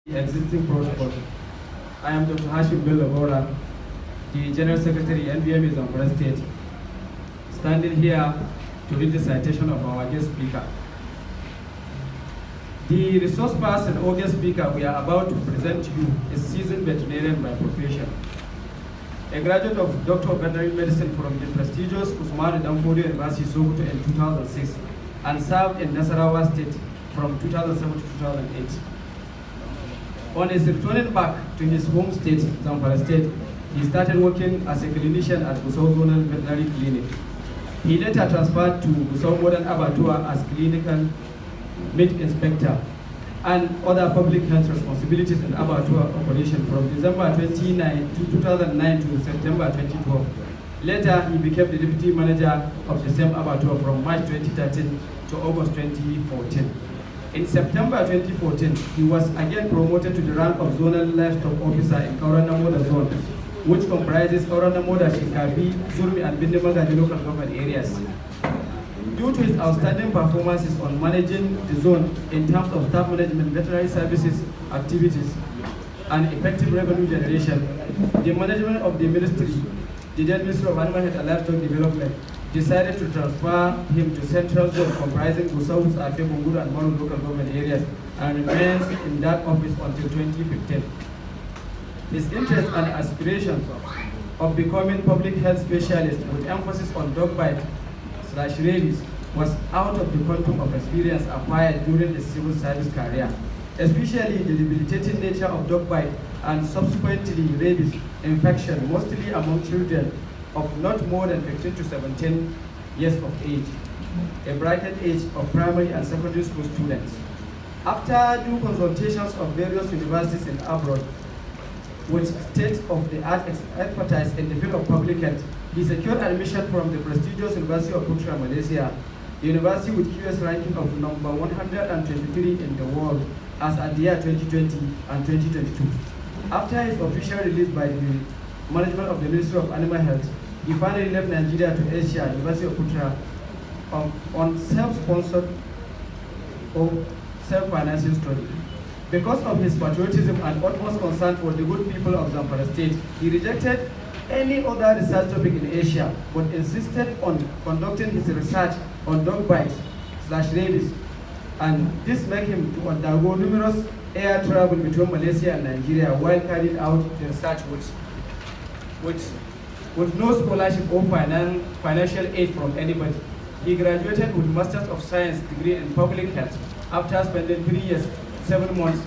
existing protocol. I am Dr. Hashim Bello Bora, the General Secretary, NBM Zamfara State, standing here to read the citation of our guest speaker. The resource person or guest speaker we are about to present to you is seasoned veterinarian by profession. A graduate of Doctor of Veterinary Medicine from the prestigious Usman Danfodio University, Sokoto in 2006, and served in Nasarawa State from 2007 to 2008. On his returning back to his home state, Zamfara State, he started working as a clinician at Gusau Zonal Veterinary Clinic. He later transferred to Gusau Modern Abattoir as clinical meat inspector and other public health responsibilities in abattoir operation from December 2009 to September 2012. Later, he became the deputy manager of the same abattoir from March 2013 to August 2014. In September 2014, he was again promoted to the rank of Zonal Livestock Officer in Kauranamoda Zone, which comprises Kauranamoda, Shinkafi, Zurmi, and Bindimagaji local government areas. Due to his outstanding performances on managing the zone in terms of staff management, veterinary services, activities, and effective revenue generation, the management of the ministry, the then Ministry of Animal Health and Livestock Development, decided to transfer him to Central Zone comprising Gusau, Afe, Bunguru, and Maru local government areas, and remains in that office until 2015. His interest and aspirations of becoming public health specialist with emphasis on dog bite/rabies was out of the quantum of experience acquired during his civil service career, especially the debilitating nature of dog bite and subsequently rabies infection, mostly among children of not more than 15 to 17 years of age, a bracket age of primary and secondary school students. After due consultations of various universities in abroad, with state-of-the-art expertise in the field of public health, he secured admission from the prestigious University of Putra, Malaysia, the university with QS ranking of number 123 in the world as at the year 2020 and 2022. After his official release by the management of the Ministry of Animal Health, he finally left Nigeria to Asia, University of Putra, on self-sponsored or self-financing study. Because of his patriotism and utmost concern for the good people of Zamfara State, he rejected any other research topic in Asia, but insisted on conducting his research on dog bites/rabies, and this made him to undergo numerous air travel between Malaysia and Nigeria while carrying out the research with no scholarship or financial aid from anybody. He graduated with Masters of Science degree in Public Health after spending 3 years, 7 months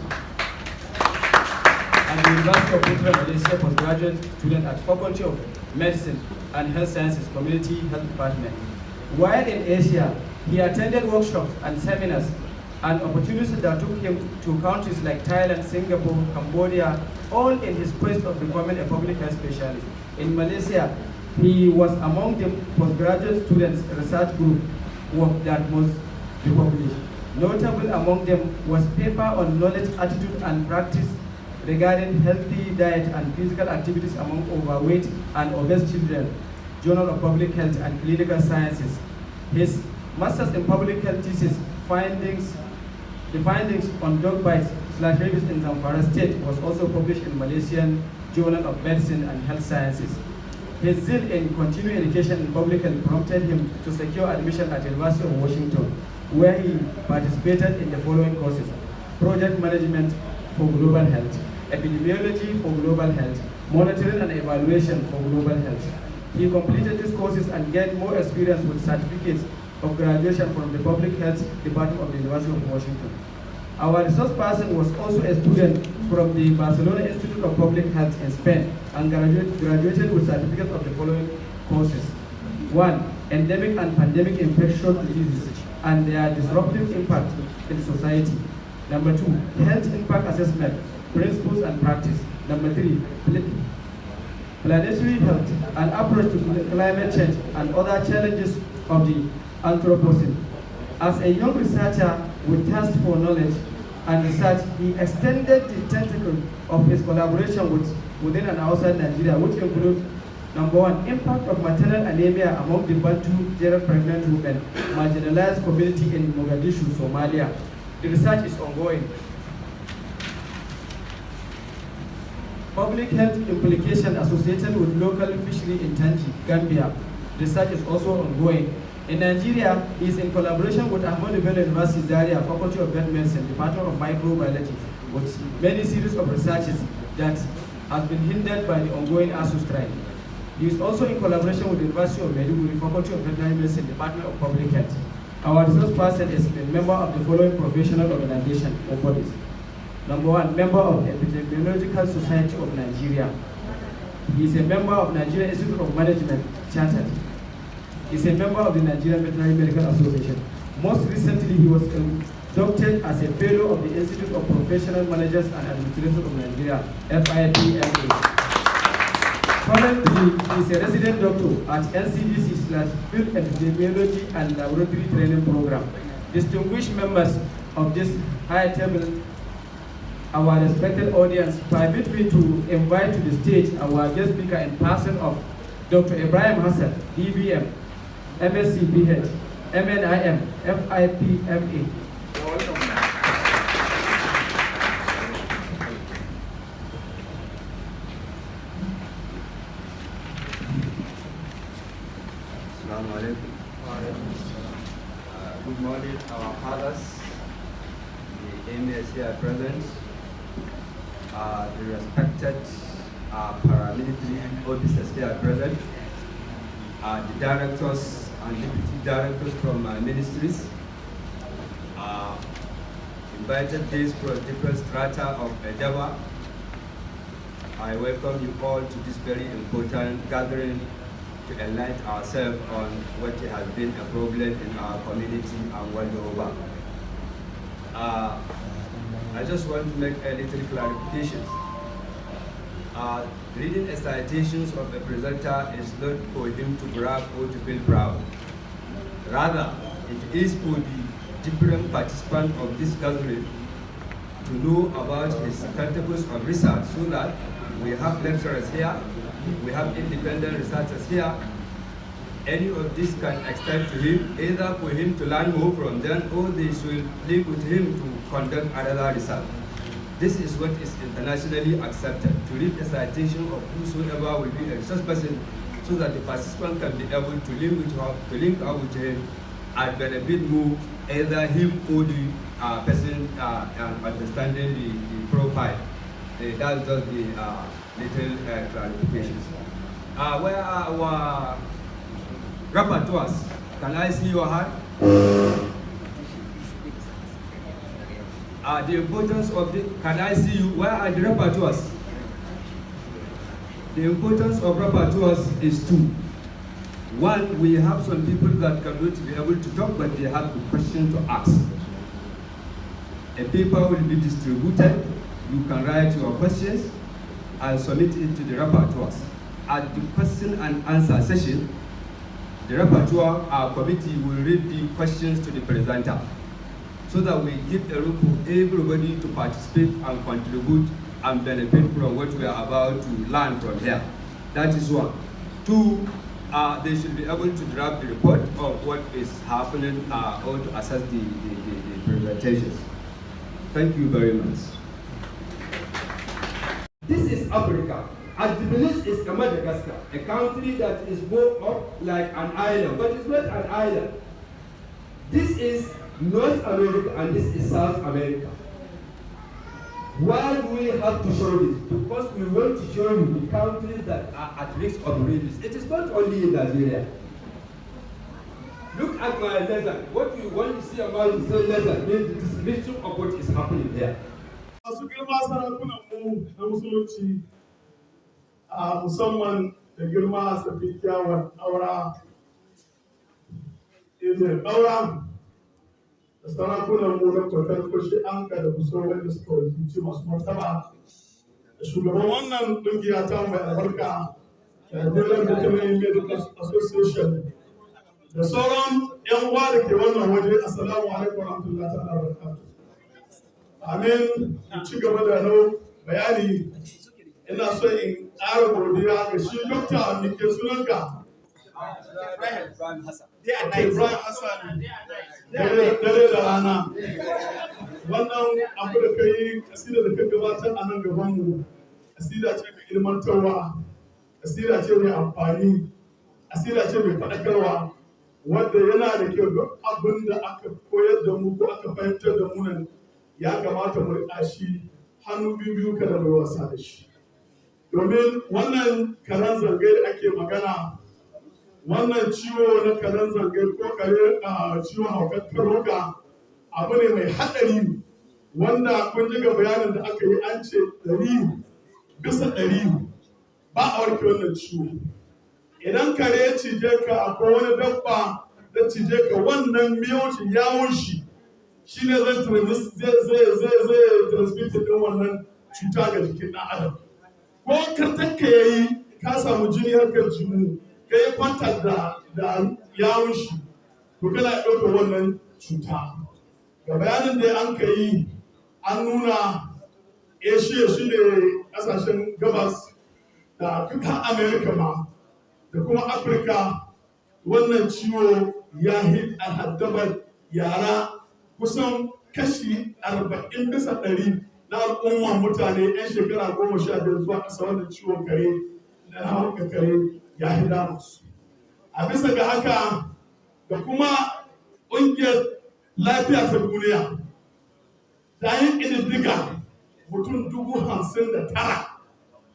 at the University of Putra, Malaysia, postgraduate student at Faculty of Medicine and Health Sciences, Community Health Department. While in Asia, he attended workshops and seminars and opportunities that took him to countries like Thailand, Singapore, Cambodia, all in his quest of becoming a public health specialist. In Malaysia, he was among the postgraduate students research group work that must be published. Notable among them was paper on knowledge, attitude, and practice regarding healthy diet and physical activities among overweight and obese children, Journal of Public Health and Clinical Sciences. His Master's in Public Health thesis, the findings on dog bites/rabies in Zamfara State, was also published in Malaysian Journal of Medicine and Health Sciences. His zeal in continuing education in public health prompted him to secure admission at the University of Washington, where he participated in the following courses: project management for global health, epidemiology for global health, monitoring and evaluation for global health. He completed these courses and gained more experience with certificates of graduation from the Public Health Department of the University of Washington. Our resource person was also a student from the Barcelona Institute of Public Health in Spain and graduated with certificates of the following courses: 1. Endemic and pandemic infectious diseases and their disruptive impact in society. Number 2, health impact assessment, principles and practice. Number 3, planetary health, an approach to climate change and other challenges of the Anthropocene. As a young researcher with thirst for knowledge and research, he extended the tentacle of his collaboration within and outside Nigeria, which include: number 1, impact of maternal anemia among the Bantu general pregnant women, marginalized community in Mogadishu, Somalia. The research is ongoing. Public health implication associated with local fishery in Tangi, Gambia. Research is also ongoing. In Nigeria, he is in collaboration with Ahmadu Bello University Zaria, Faculty of Vet Medicine, Department of Microbiology, with many series of researches that has been hindered by the ongoing ASU strike. He is also in collaboration with the University of Maiduguri, Faculty of Veterinary Medicine, Department of Public Health. Our resource person is a member of the following professional organizations or bodies. Number one, member of the Epidemiological Society of Nigeria. He is a member of Nigeria Institute of Management, Chartered. He is a member of the Nigerian Veterinary Medical Association. Most recently, he was inducted as a fellow of the Institute of Professional Managers and Administrators of Nigeria, FIPMA. Currently, he is a resident doctor at NCDC/Field Epidemiology and Laboratory Training Program. Distinguished members of this high table, our respected audience, permit me to invite to the stage our guest speaker in person of Dr. Ibrahim Hassan, DBM, MSc PH, MNIM, FIPMA. Good morning, our fathers, the elders here present, the respected paramilitary officers here present, the directors and deputy directors from ministries, invited guests from different strata of Yadda. I welcome you all to this very important gathering to enlighten ourselves on what has been a problem in our community and world over. I just want to make a little clarification. Reading a citations of a presenter is not for him to brag or to feel proud. Rather, it is for the different participants of this gathering to know about his categories of research, so that we have lecturers here, we have independent researchers here. Any of this can extend to him, either for him to learn more from them, or they should live with him to conduct another research. This is what is internationally accepted, to read a citation of whosoever will be a research person, so that the participant can be able to link up with him and benefit more, either him or the person understanding the profile. That's just the little clarifications. Where are our rapporteurs? Can I see your hand? The importance of the, can I see you? Where are the rapporteurs? The importance of rapporteurs is two. One, we have some people that cannot be able to talk, but they have a question to ask. A paper will be distributed. You can write your questions and submit it to the rapporteurs. At the question and answer session, the rapporteur, our committee, will read the questions to the presenter, so that we give a room for everybody to participate and contribute and benefit from what we are about to learn from here. That is one. Two, they should be able to draft the report of what is happening or to assess the presentations. Thank you very much. This is Africa. Adibilis is Madagascar, a country that is more up like an island, but it's not an island. This is North America and this is South America. Why do we have to show this? Because we want to show you the countries that are at risk of rabies. It is not only in Nigeria. Look at my letter. What you want to see about the letter means the description of what is happening there. Musamman da girma safi kyawun aura izin aura da sarakunan mu na kwatar kushe an ka da kuso wanda suka wakilci masu martaba da shugaban wannan kungiya ta mai albarka da Nigerian Veterinary Medical Association da sauran yan uwa da ke wannan waje. Assalamu alaikum warahmatullahi ta'ala barakatuh. Amin. Ci gaba da bayani. Ina so in ƙara godiya ga shi dokta da ke sunanka Ibrahim Hassan dare da rana. Wannan abu da kai kasida da ka gabatar a nan gaban mu kasida ce mai ilmantarwa, kasida ce mai amfani, kasida ce mai faɗakarwa, wanda yana da kyau duk abin da aka koyar da mu ko aka fahimtar da mu nan ya kamata mu riƙa shi hannu biyu kada mu wasa da shi. Domin wannan karen zangai da ake magana, wannan ciwo na karen zangai ko kare ciwon haukar karoka abu ne mai haɗari, wanda kun ji ga bayanin da aka yi an ce 100% ba a warke wannan ciwo. Idan kare ya cije ka akwai wani dabba da cije ka, wannan miyauci yawon shi shine zai transmit din wannan cuta ga jikin ɗan adam. Ko kartanka yayi ka samu jini harkar jini ka yi kwantar da yawon shi to kana ɗaukar wannan cuta. Ga bayanin da an ka yi an nuna Asia shi ne ƙasashen gabas da duka Amerika ma da kuma Afirka, wannan ciwo ya yi a haddabar yara kusan kashi 40% na al'umma mutane 'yan shekara 15 zuwa ƙasa, wannan ciwon kare na hauka kare ya yi damusu. A bisa ga haka da kuma ƙungiyar lafiya ta duniya ta yi ƙididdiga mutum 59,000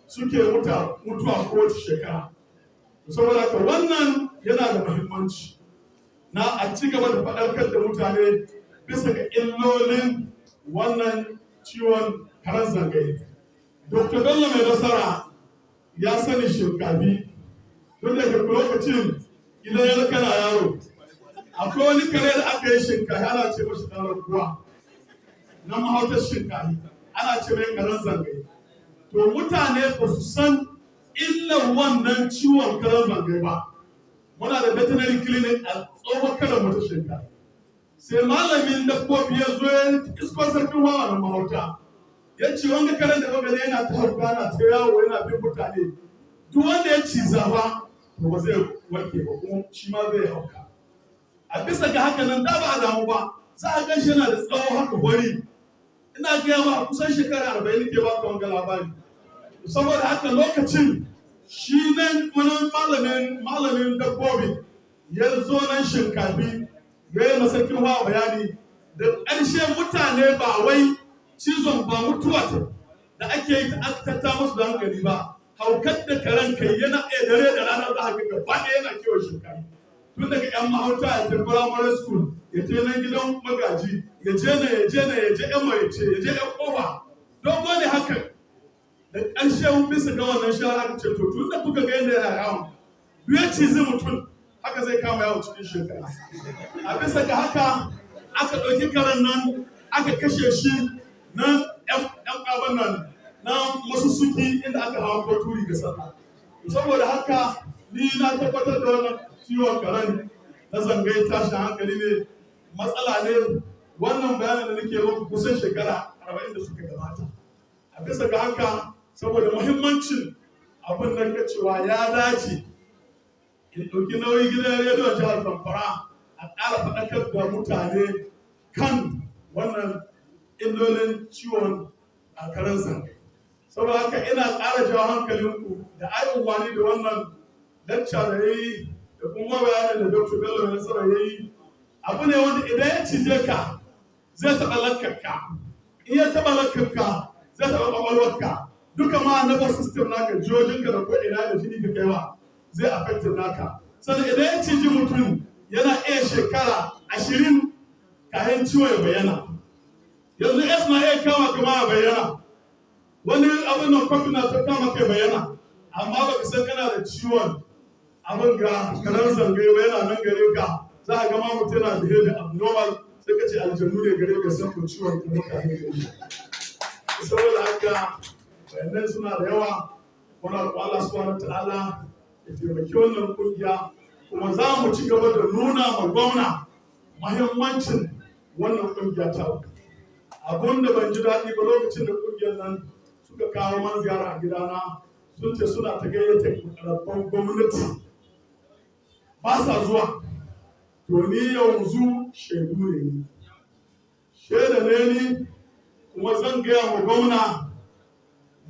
suke mutuwa kowace shekara. Saboda haka wannan yana da muhimmanci na a ci gaba da faɗarkar da mutane bisa ga illolin wannan ciwon karen zangai. Dr. Bello mai nasara ya sani shinkafi tun da lokacin idan ya kana yaro. Akwai wani kare da aka yi shinkafi ana ce mashi ɗan rakuwa na mahautar shinkafi ana ce mai karen zangai. To mutane ba su san illar wannan ciwon karen zangai ba. Muna da veterinary clinic a tsohon karan mata shinkafi. Sai malamin dabbobi ya zo ya isko sarkin hawa na mahauta. Ya ce wanda karen da magana yana ta hauka na ta yawo yana bin mutane. Duk wanda ya ciza ba to ba zai warke ba kuma shi ma zai hauka. A bisa ga haka nan da ba a damu ba, za a gan shi yana da tsawo haka wari. Ina gaya ma kusan shekara 40 ke ba ka wanga labari. Saboda haka lokacin shi nan wani malamin dabbobi ya zo nan shinkafi ya yi masarkin hawa bayani da ƙarshe mutane ba wai cizon ba mutuwa da ake yi ta musu da hankali ba, haukar da karen kai yana iya dare da ranar da haka gaba ɗaya yana kewa shinkafi. Tun daga 'yan mahauta ya tafi primary school ya je nan gidan magaji ya je 'yan marice ya je 'yan kowa dogo ne haka. Da ƙarshe bisa ga wannan shara aka ce to tun da kuka ga yadda yana yawon duk ya cizi mutum haka zai kama yawon cikin shekara. A bisa ga haka aka ɗauki karen nan aka kashe shi na 'yan ƙaban nan na masussuki inda aka hawa ko turi ga sallah. Saboda haka ni na tabbatar da wannan ciwon karen na zangai tashin hankali ne, matsala ne. Wannan bayanin da nake muku kusan shekara 40 da suka gabata. A bisa ga haka saboda muhimmancin abin da ka cewa ya dace in ɗauki nauyi gidan rediyon jihar Zamfara a ƙara faɗakar da mutane kan wannan illolin ciwon a karen zangai. Saboda haka ina ƙara jawo hankalinku da ayin wani da wannan lecture da ya yi da kuma bayanin da Dr. Bello mai nasara ya yi. Abu ne wanda idan ya cije ka zai taɓa lakkarka, in ya taɓa lakkarka zai taɓa ƙwaƙwalwarka, duka ma nervous system naka, jiyojinka da ko ina da jini ka kaiwa zai affect naka. Sannan idan ya ciji mutum yana iya shekara 20 kayan ciwo ya bayyana. Yanzu S na iya kama kama ya bayyana, wani abin nan kwafi na ta kama kai bayyana, amma ba ka san kana da ciwon abin ga karen zangai ba yana nan gare ka, za a gama mutum yana behavior abnormal sai ka ce aljanu ne gare ka san ko ciwon kuma ka ne gare. Saboda haka bayanai suna da yawa, muna roƙon Allah subhanahu ta'ala ya taimaki wannan kungiya, kuma za mu ci gaba da nuna ma gwamna muhimmancin wannan kungiya ta. Abun da ban ji daɗi ba lokacin da kungiyar nan suka kawo man ziyara a gidana, sun ce suna ta gayyata rabban gwamnati ba sa zuwa. To ni yanzu shaidu ne ni, shaida ne ni, kuma zan gaya wa gwamna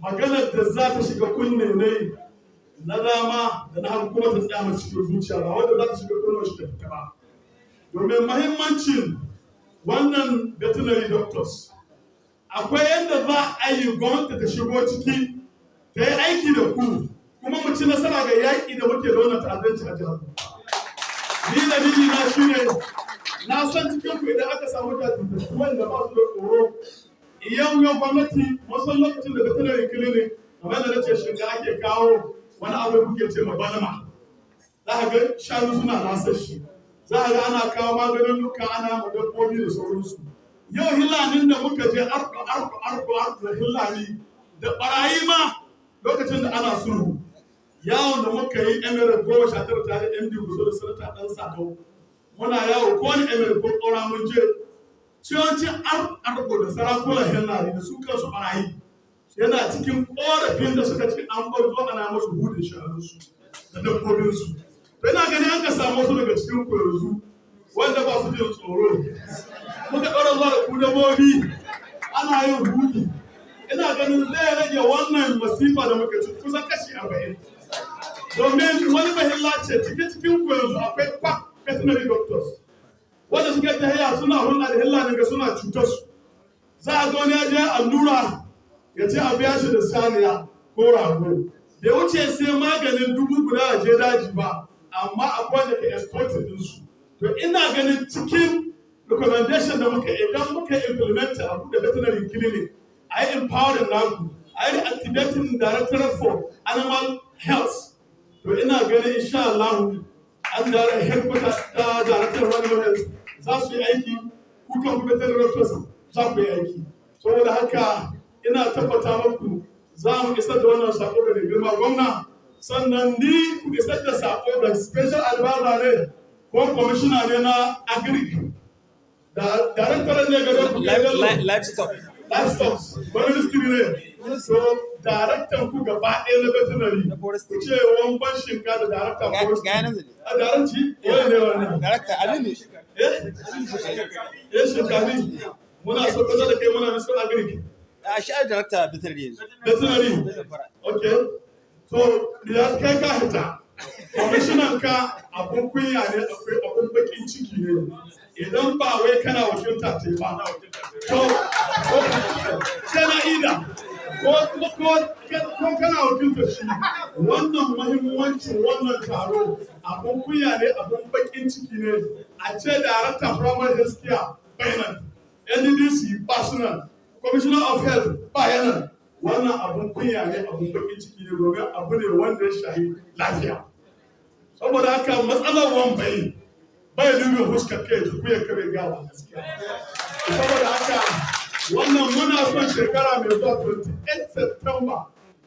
maganar da za ta shiga kunne ne na dama da na hagu kuma ta tsaya cikin zuciya ba wanda za ta shiga kunne shi ta fita ba. Domin mahimmancin wannan veterinary doctors akwai yadda za a yi gwamnati ta shigo ciki ta yi aiki da ku kuma mu ci nasara ga yaƙi da muke da wannan ta'addanci a jihar. Ni dalili na shine na san cikin ku idan aka samu jajirtattu wanda ba su da tsoro yau gwamnati wasu lokacin da veterinary clinic kamar da nace shiga ake kawo wani abu kuke ce ma balma za ka ga shanu suna lasar shi za ka ga ana kawo maganin duka ana ma dabbobi da sauransu. Yau hillanin da muka je arko da hillani da barayi ma lokacin da ana sulhu yawon da muka yi emirat 19 tare da md kusa da sanata dan sadau muna yawo ko wani emirat ko tsora mun je ciwancin arko da sarakunan hillani da su kansu barayi yana cikin korafin da suka ce an bar zuwa ana masu hudun shanunsu da dabbobinsu. To ina gani an ka samu su daga cikin ku yanzu wanda ba su jin tsoro muka ɗora zuwa da ku dabbobi ana yin hudi ina ganin zai rage wannan masifa da muka ci kusan kashi 40 domin wani mahilla ce cikin ku yanzu akwai quack veterinary doctors wanda suke ta haya suna hulɗa da hilla daga suna cutar su za a ga wani ya je allura ya ce a biya shi da saniya ko rago da ya wuce sai maganin 1000 guda a je daji ba amma akwai da ke exporting ɗinsu. To ina ganin cikin recommendation da muka idan muka implement a da veterinary clinic a yi empowering naku a yi activating director for animal health. To ina ganin insha Allah an dara headquarter ta director of animal health za su yi aiki kukan ku veterinary doctors za ku yi aiki. Saboda haka ina tabbata muku za mu isar da wannan sako da girma gwamna sannan ni ku isar da sako da special advisor ne ko commissioner ne na agric da director ne ga livestock ministry ne so director ku gaba ɗaya na veterinary ku ce wani ban shinka da director forest a daranci ne wannan director alimi shinkani muna so kaza da kai muna minister agric a shi director veterinary okay so da kai ka hita kwamishinan ka abun kunya ne akwai abun bakin ciki ne idan ba wai kana wakilta ce ba to kana ida ko kana wakilta shi wannan muhimmancin wannan taro abun kunya ne abun bakin ciki ne a ce darakta primary health care bayanan NDDC personal commissioner of health bayanan wannan abun kunya ne abun bakin ciki ne domin abu ne wanda ya shahi lafiya saboda haka matsalar wambai bai dubin huskar kai ku ya kare gawa gaskiya saboda haka wannan muna son shekara mai zuwa 28 September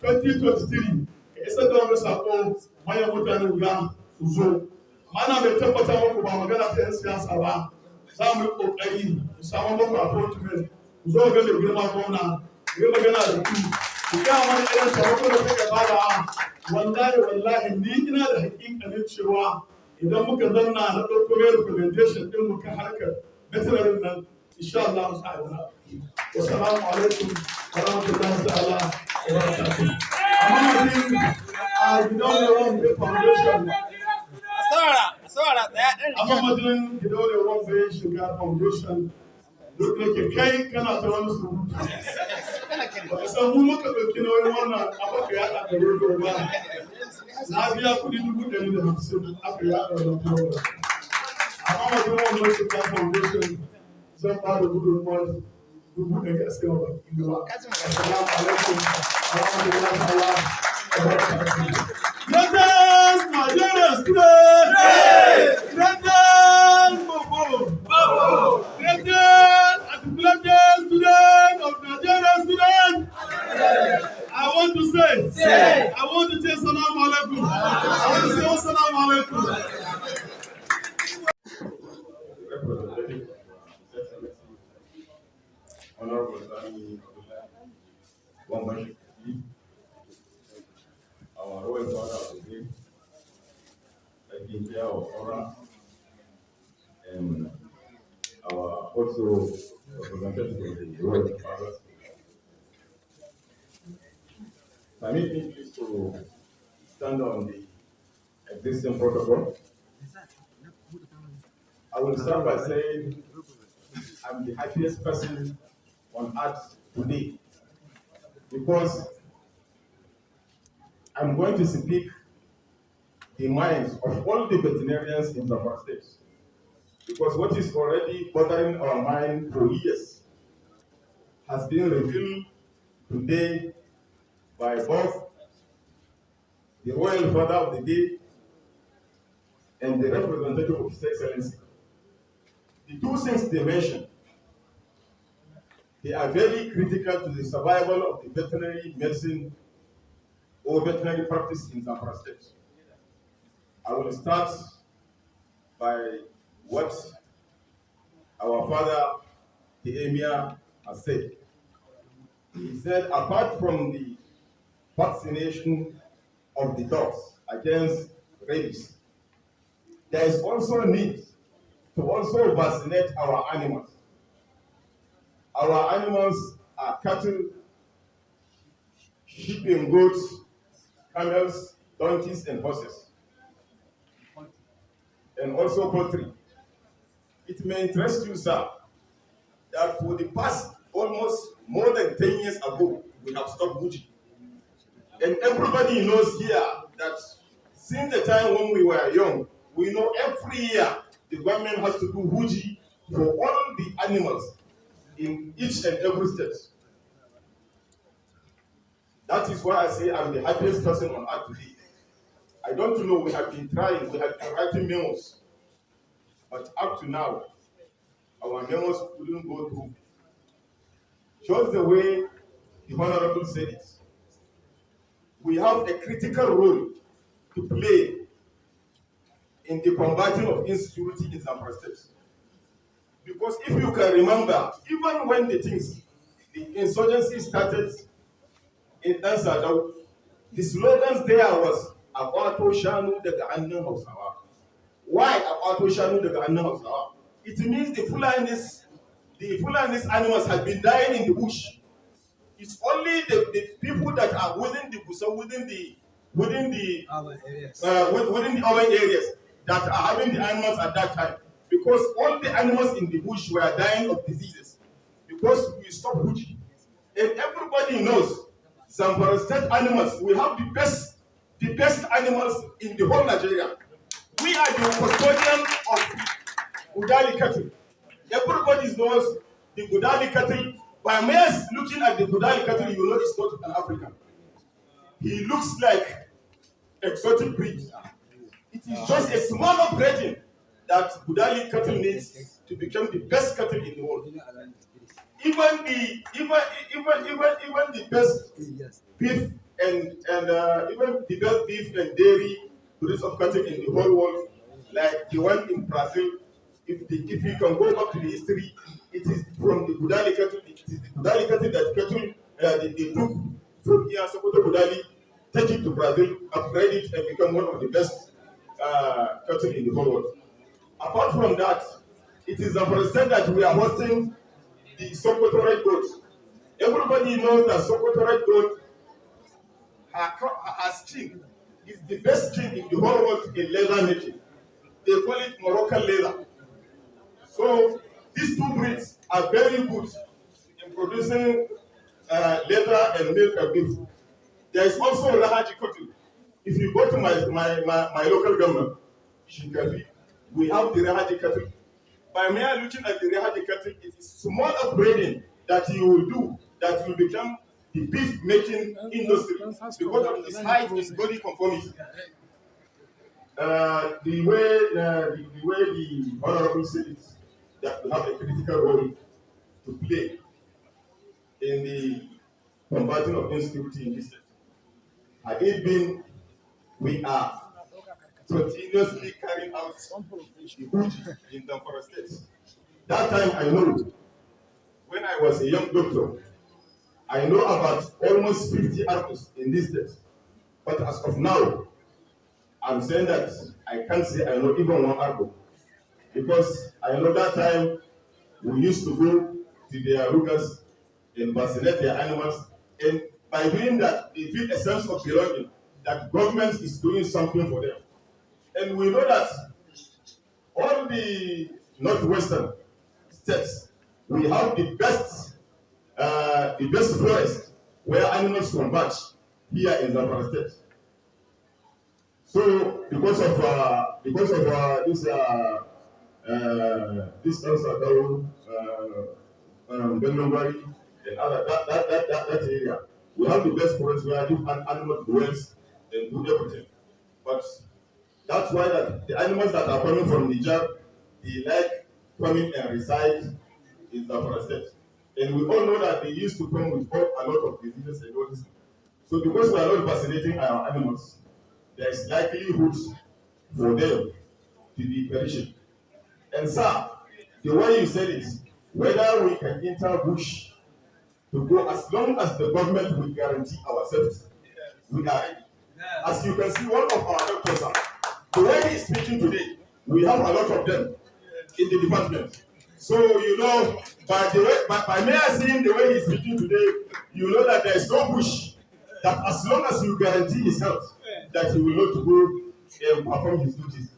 2023 ka isa da wani sako manyan mutanen ga su zo mana mai tabbata muku ba magana ta yan siyasa ba za mu yi kokari mu samu muku appointment ku zo ga mai girma gwamna yi magana da ku ga mana irin taimako da kuka bada wallahi ni ina da hakikanin cewa idan muka zanna na ɗauko mai recommendation ɗin mu kan harkar veterinary nan insha Allah za a yi wani abu. Wassalamu alaikum wa rahmatullahi ta'ala wa barakatuh. Amma mutum a gidauniyar One Foundation. Saurara tsaya ɗan Amma mutum gidauniyar One Shiga Foundation duk da ke kai kana ta wani surutu. Ba ka san mu muka ɗauki nauyin wannan abu ka yaɗa da rediyo ba. Na biya kuɗi 150 aka yaɗa da rediyo. Amma mutum One Shiga Foundation zan ba da gudunmuwar 100 a sai wa bakin gaba. Assalamu alaikum wa rahmatullahi ta'ala wa barakatuh. Greatest Nigerian student! Greatest Bobo! Greatest articulated student of Nigerian student! I want to say, I want to say Assalamu alaikum. I want to say Assalamu alaikum. Honorable Sani, our royal father today, taking care of Aura, and our also representative of the royal fathers. Permit me please to stand on the existing protocol. I will start by saying I'm the happiest person on earth today because I'm going to speak the minds of all the veterinarians in the state. Because what is already bothering our mind for years has been revealed today by both the Royal Father of the Day and the representative of His Excellency. The two things they mentioned, they are very critical to the survival of the veterinary medicine or veterinary practice in Zamfara State. I will start by what our father, the Emir, has said. He said, apart from the vaccination of the dogs against rabies, there is also a need to also vaccinate our animals. Our animals are cattle, sheep and goats, camels, donkeys, and horses, and also poultry. It may interest you, sir, that for the past almost more than 10 years ago, we have stopped Gucci. And everybody knows here that since the time when we were young, we know every year the government has to do Huji for all the animals in each and every state. That is why I say I'm the happiest person on earth today. I don't know, we have been trying, we have been writing memos, but up to now, our memos couldn't go through. Just the way the Honorable said it. We have a critical role to play in the combating of insecurity in Zamfara State. Because if you can remember, even when the insurgency started in Dansadau, the slogans there was Akwato Shanu daga hannun Hausawa. Why Akwato Shanu daga hannun Hausawa? It means the Fulanis animals have been dying in the bush. It's only the people that are within the within the urban areas that are having the animals at that time. Because all the animals in the bush were dying of diseases. Because we stopped Gucci. And everybody knows Zamfara State animals, we have the best animals in the whole Nigeria. We are the custodian of Gudali cattle. Everybody knows the Gudali cattle. By mere looking at the Gudali cattle, you know it's not an African. He looks like exotic breed. It is just a small upgrading that Gudali cattle needs to become the best cattle in the world. Even the best beef and even the best beef and dairy breeds of cattle in the whole world, like the one in Brazil. If you can go back to the history, it is from the Gudali cattle. It is the Gudali cattle that they took from here, Sokoto Gudali, take it to Brazil, upgrade it, and become one of the best cattle in the whole world. Apart from that, it is a percent that we are hosting the Sokoto Red Goat. Everybody knows that Sokoto Red Goat, her skin is the best skin in the whole world in leather making. They call it Moroccan leather. So these two breeds are very good in producing leather and milk and beef. There is also Rahaji cattle. If you go to my local government, Shinkafi, we have the Rahaji cattle. By mere looking at the Rahaji cattle, it is small upgrading that you will do that will become the beef making industry because of its height and body conformity. The way the Honorable said it, that we have a critical role to play in the combating of insecurity in this state. Had it been, we are continuously carrying out the Gucci in Zamfara State. That time I know, when I was a young doctor, I know about almost 50 artists in this state. But as of now, I'm saying that I can't say I know even one article. Because I know that time we used to go to their rugas and vaccinate their animals. And by doing that, they feel a sense of belonging, that government is doing something for them. And we know that all the northwestern states, we have the best forest where animals converge here in Zamfara state. So because of this also Taron, Gudanarda, and other that area, we have the best forest where different animals dwells and do everything. But that's why that the animals that are coming from Niger, they like coming and reside in the state. And we all know that they used to come with a lot of diseases and all this. So because we are not vaccinating our animals, there is likelihood for them to be perishing. And sir, the way you said it, whether we can enter bush to go, as long as the government will guarantee our safety, we are ready. As you can see, one of our doctors, the way he is speaking today, we have a lot of them in the department. So you know, by mere seeing the way he is speaking today, you know that there is no push. That as long as you guarantee his health, that he will not go and perform his duties.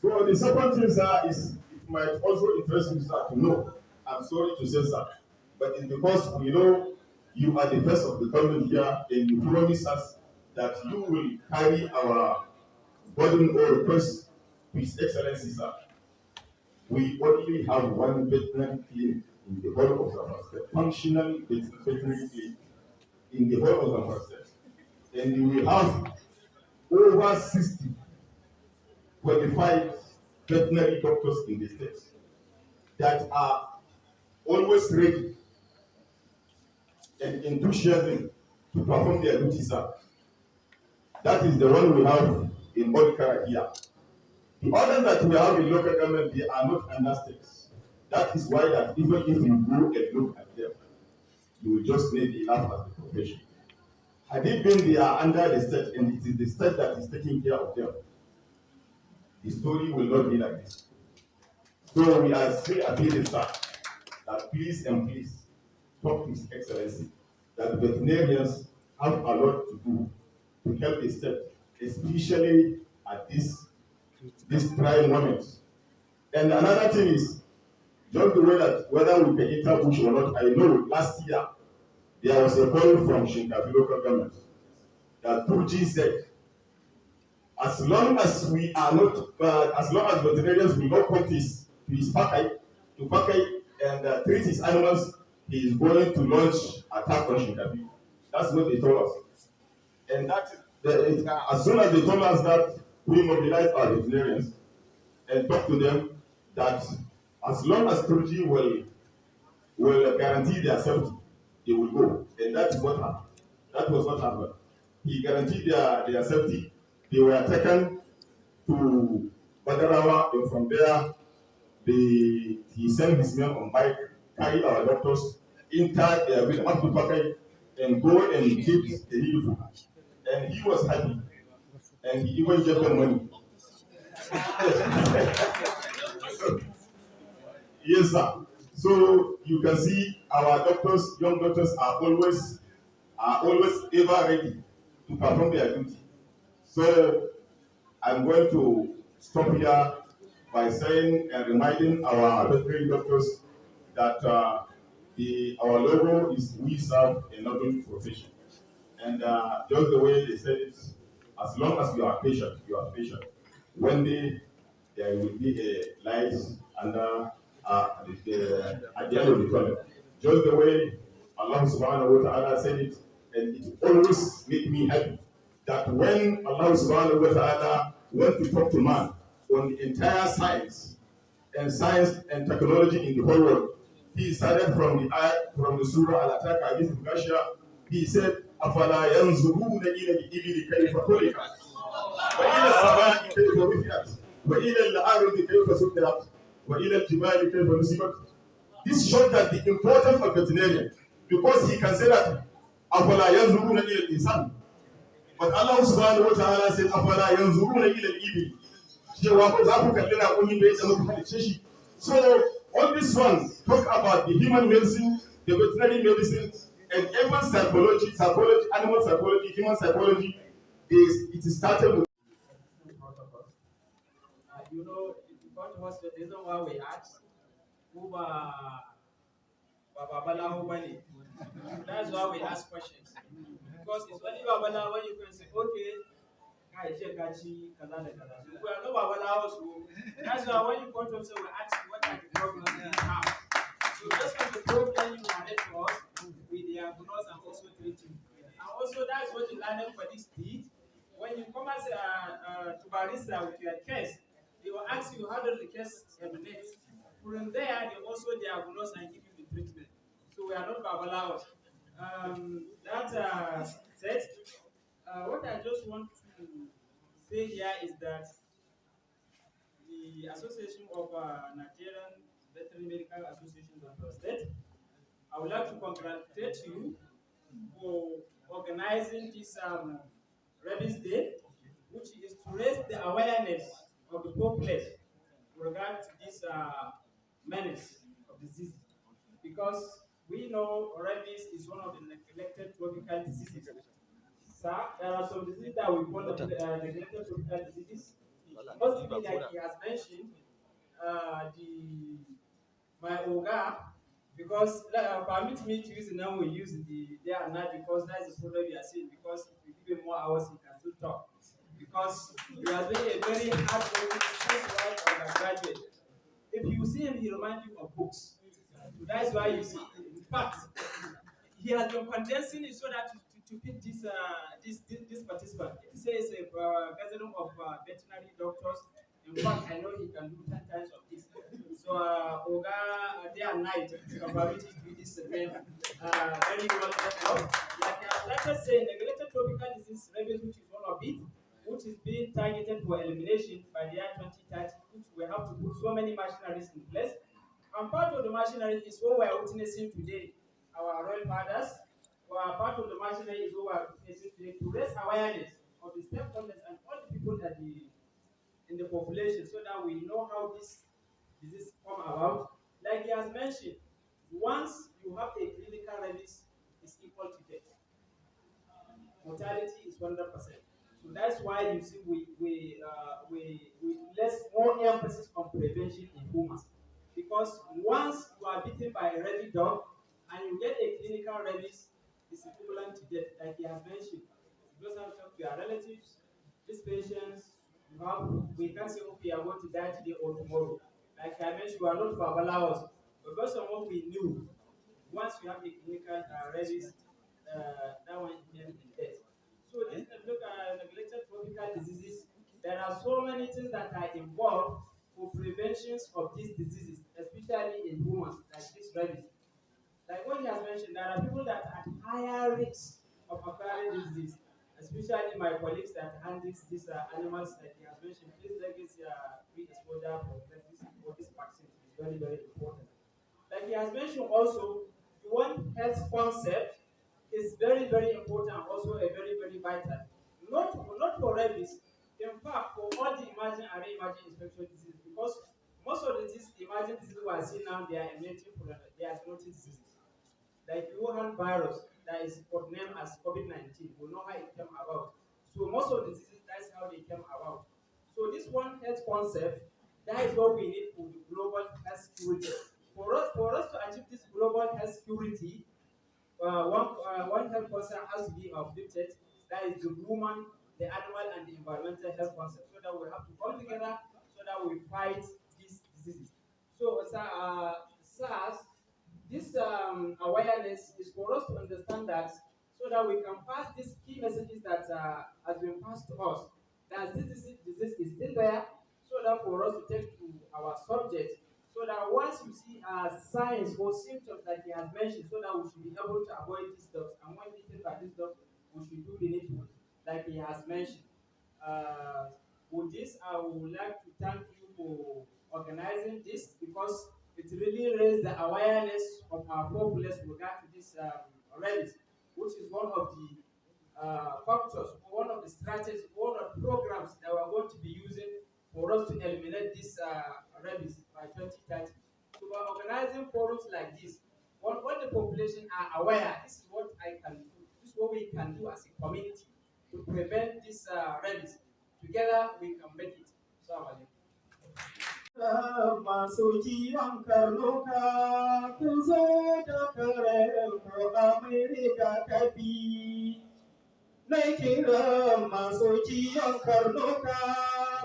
So the second thing, sir, is it might also interest you, sir, to know. I'm sorry to say, sir, but it's because we know you are the first of the government here, and you promise us that you will carry our burden or request to His Excellency, sir. We only have one veterinary clinic in the whole of Zamfara State, functional veterinary clinic in the whole of Zamfara State, and we have over 60 qualified veterinary doctors in the state that are always ready and enthusiastic to perform their duties, sir. That is the one we have in Kungiyar here. The others that we have in local government, they are not under states. That is why that even if you go and look at them, you will just maybe laugh at the profession. Had it been they are under the state, and it is the state that is taking care of them, the story will not be like this. So we are still appealing, sir, that please and please talk to His Excellency, that the veterinarians have a lot to do to help the state, especially at this trying moment. And another thing is, just the way that whether we can enter bush or not, I know last year there was a call from Shinkafi local government that 2G said, as long as we are not, as long as veterinarians will not come to his package and treat his animals, he is going to launch attack on Shinkafi. That's what they told us. And as soon as they told us that, we mobilized our veterinarians and talked to them that as long as 2G will guarantee their safety, they will go. And that is what happened. That was what happened. He guaranteed their safety. They were taken to Badarawa, and from there, he sent his men on bike, carry our doctors, enter their will up to Pakai, and go and give the needful. And he was happy. And he even gave them money. Yes, sir. So you can see our doctors, young doctors, are always ever ready to perform their duty. So I'm going to stop here by saying and reminding our veterinary doctors that our logo is "We serve a noble profession," and just the way they said it, as long as you are patient, one day there will be a light under at the end of the tunnel. Just the way Allah subhanahu wa ta'ala said it, and it always makes me happy that when Allah subhanahu wa ta'ala went to talk to man on the entire science and technology in the whole world, he started from the surah Al-Ataka Hadith Al-Ghashiyah. He said, أَفَلَا يَنْظُرُونَ إِلَى الْإِبِلِ كَيْفَ خُلِقَتْ وَإِلَى السَّمَاءِ كَيْفَ رُفِعَتْ وَإِلَى الْأَرْضِ كَيْفَ سُطِحَتْ وَإِلَى الْجِبَالِ كَيْفَ نُصِبَتْ. This shows that the importance of veterinarian, because he can say that أَفَلَا يَنْظُرُونَ إِلَى الْإِنسَانِ. But Allah subhanahu wa ta'ala said, أَفَلَا يَنْظُرُونَ إِلَى الْإِبِلِ. So all this one talk about the human medicine the veterinary medicine, and even psychology, animal psychology, human psychology, it is started with. You know, if you come to us, the reason why we ask, who Babalawo money. That's why we ask questions. Because it's only Babalawo when you can say, okay, guys, kaza da kaza. So we are not Babalawo, so that's why when you come to us, we ask you what are the problems you have. So just from the problem you narrate to us, we diagnose and also treat you. And also that's what the learning for this did. When you come as to barista with your case, they will ask you how does the case emanate. From there, they also diagnose and give you the treatment. So we are not Babalaos. That said, what I just want to say here is that the Association of Nigerian Veterinary Medical Associations of the State, I would like to congratulate you for organizing this Rabies Day, which is to raise the awareness of the populace with regard to this menace of disease. Because we know rabies is one of the neglected tropical diseases. Sir, there are some diseases that we call neglected tropical diseases. Mostly, like he has mentioned, the my Oga, because permit me to use the name we use the day and night because that's the problem we are seeing. Because if we give him more hours, he can still talk. Because he has been a very hard working, stress undergraduate. If you see him, he reminds you of books. So that's why you see, in fact, he has been condensing it so that to fit this participant. It says a gathering of veterinary doctors. In fact, I know he can do 10 times of this. So, Oga, day and night, capability to do this again. Very well out. Like I say, neglected tropical disease rabies, which is one of it, which is being targeted for elimination by the year 2030, which we have to put so many machineries in place. And part of the machinery is what we are witnessing today. Our royal fathers, part of the machinery is what we are witnessing today to raise awareness of the stakeholders and all the people that in the population so that we know how this disease come about. Like he has mentioned, once you have a clinical rabies, it's equal to death. Mortality is 100%. So that's why you see we less more emphasis on prevention in humans. Because once you are bitten by a rabid dog and you get a clinical rabies, it's equivalent to death, like he has mentioned. You just have to talk to your relatives, these patients, you have, we can't say, okay, you are going to die today or tomorrow. Like I mentioned, we are not Babalaos, but based on what we knew, once you have a clinical rabies, that one ends in death. So this look at neglected tropical diseases. There are so many things that are involved for preventions of these diseases, especially in humans, like this rabies. Like what he has mentioned, there are people that are at higher risk of acquiring this disease, especially my colleagues that handle these animals, like he has mentioned. Please let us pre-exposure for this vaccine is very, very important. Like he has mentioned also, the One Health concept is very, very important, also a very, very vital. Not for rabies, in fact, for all the emerging and re-emerging infectious diseases, because most of the emerging diseases we are seeing now, they are emanating from they are zoonotic diseases. Like the Wuhan virus that is named as COVID-19, we know how it came about. So most of the diseases, that's how they came about. So this One Health concept, that is what we need for the global health security. For us to achieve this global health security, one health concept has to be uplifted. That is the human, the animal, and the environmental health concept. So that we have to come together so that we fight these diseases. So, SARS, this awareness is for us to understand that so that we can pass these key messages that has been passed to us. That this disease is still there, so that for us to take to our subject, so that once you see signs or symptoms that he has mentioned, so that we should be able to avoid these dogs. And when bitten by these dogs, we should do the needful, like he has mentioned. With this, I would like to thank you for organizing this because it really raised the awareness of our populace with regard to this rabies, which is one of the factors, one of the strategies, one of the programs that we're going to be using for us to eliminate this rabies by 2030. So by organizing forums like this, All the population are aware. This is what I can do. This is what we can do as a community to prevent this rabies. Together we can make it. Masu kiwon karnuka ku zo da karen ku Amerika kafi. Na kira masu kiwon karnuka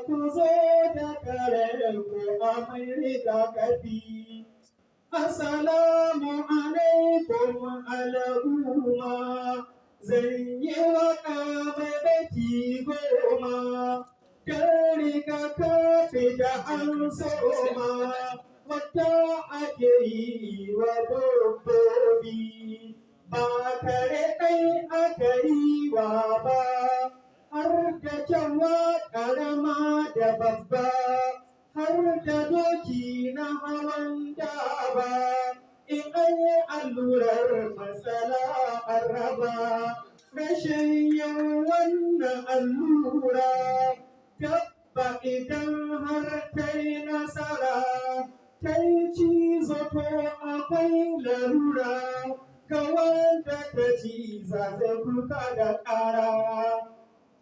ku zo da karen ku Amerika kafi. Assalamu alaikum al'umma, zan yi waƙa mai baki goma. Kari ka kafe da an soma, wata ake yi wa dabbobi. Ba kare ɗai aka yi wa ba, har da kyanwa ƙarama da babba. Har da doki na hawan daba, in an yi allurar matsala an raba. Rashin yin wannan allura, tabba idan har ta yi nasara, ta yi cizo to akwai larura, ga wanda ta ciza zai kuka da ƙara.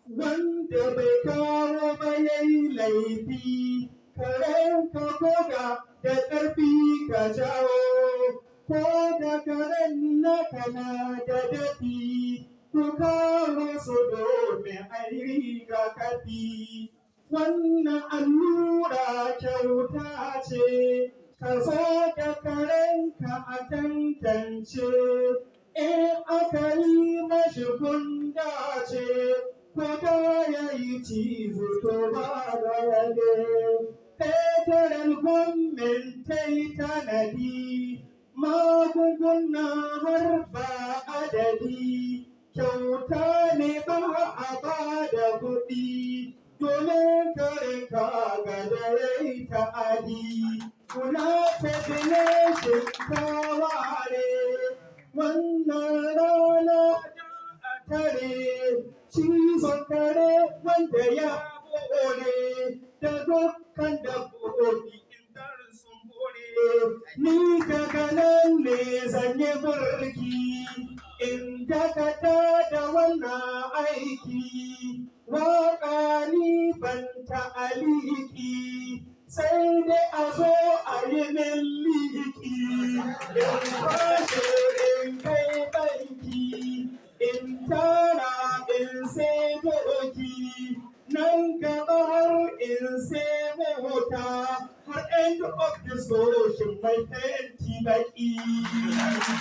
Wanda bai kawo ba yayi laifi, karen ka koda da ƙarfi ka jawo, ko da karen naka na da dafi, ku kawo su domin a yi rigakafi. Wannan allura kyauta ce, ka zo da karenka a tantance, in aka yi mashi gunda ce, ko da ya yi cizo to ba da yale. Federal government ta yi tanadi, magunguna har ba adadi, kyauta ne ba a ba da kuɗi, domin kare ka ga da rai ta'adi. Kuna federation ta ware, wannan rana tare, cizon kare wanda ya bore, da dukkan dabbobi in tarin sun bore. Ni daga nan ne zan yi burki, in dakata da wannan aiki. Waƙa ni ban ta'aliki, sai dai a zo a yi min liki. In kwashe in kai banki, in tara in sai doki, nan gaba har in sai mota, har end of the story mai fenti baki.